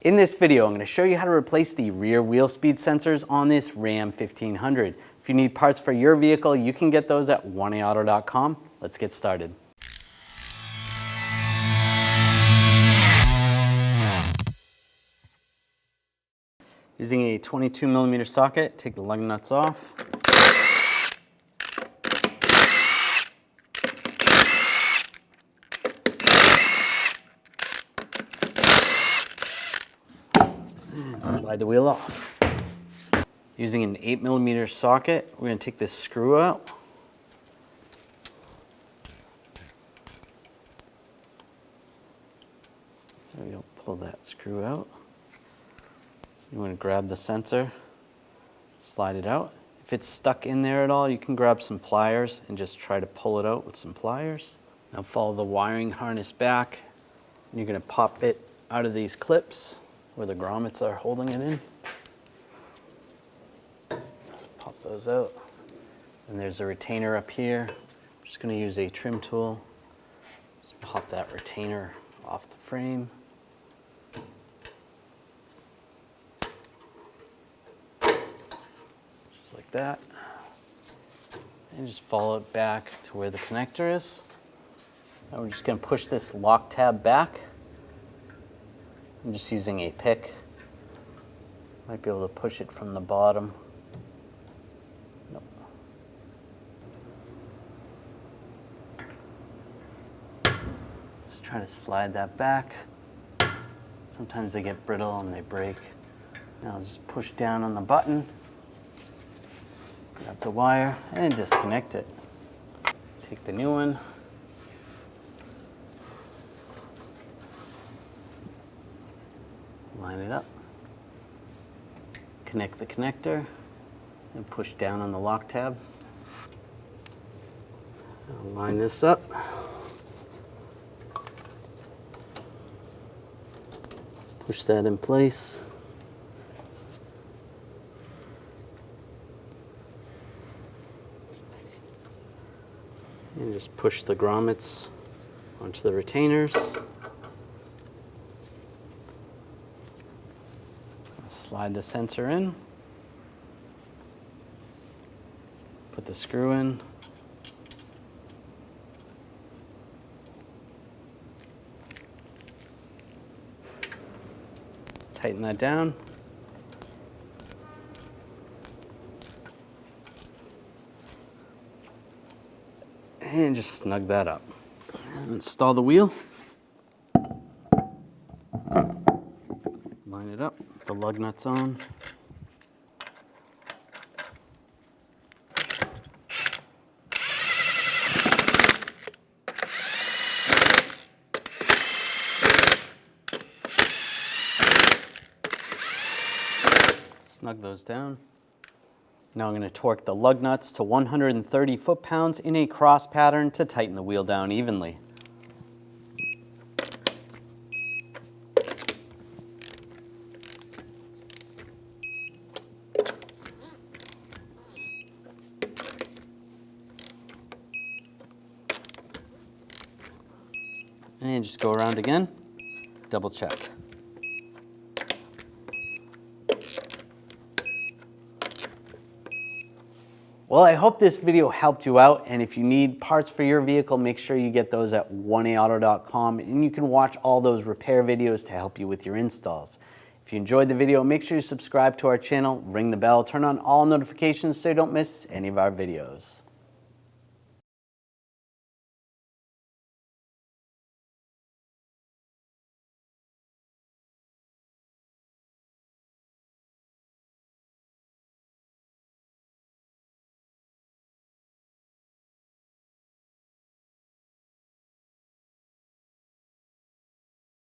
In this video, I'm going to show you how to replace the rear wheel speed sensors on this Ram 1500. If you need parts for your vehicle, you can get those at 1aauto.com. Let's get started. Using a 22mm socket, take the lug nuts off. Slide the wheel off. Using an 8mm socket, we're going to take this screw out. There we go, pull that screw out. You want to grab the sensor, slide it out. If it's stuck in there at all, you can grab some pliers and just try to pull it out with some pliers. Now follow the wiring harness back. You're going to pop it out of these clips where the grommets are holding it in. Pop those out. And there's a retainer up here. I'm just going to use a trim tool. Just pop that retainer off the frame. Just like that. And just follow it back to where the connector is. Now we're just going to push this lock tab back. I'm just using a pick. Might be able to push it from the bottom. Nope. Just try to slide that back. Sometimes they get brittle and they break. Now just push down on the button, grab the wire, and disconnect it. Take the new one. Line it up, connect the connector, and push down on the lock tab. I'll line this up. Push that in place. And just push the grommets onto the retainers. Slide the sensor in, put the screw in, tighten that down, and just snug that up. Install the wheel. Line it up, the lug nuts on. Snug those down. Now I'm going to torque the lug nuts to 130 foot-pounds in a cross pattern to tighten the wheel down evenly. And just go around again, double check. Well, I hope this video helped you out, and if you need parts for your vehicle, make sure you get those at 1aauto.com, and you can watch all those repair videos to help you with your installs. If you enjoyed the video, make sure you subscribe to our channel, ring the bell, turn on all notifications so you don't miss any of our videos.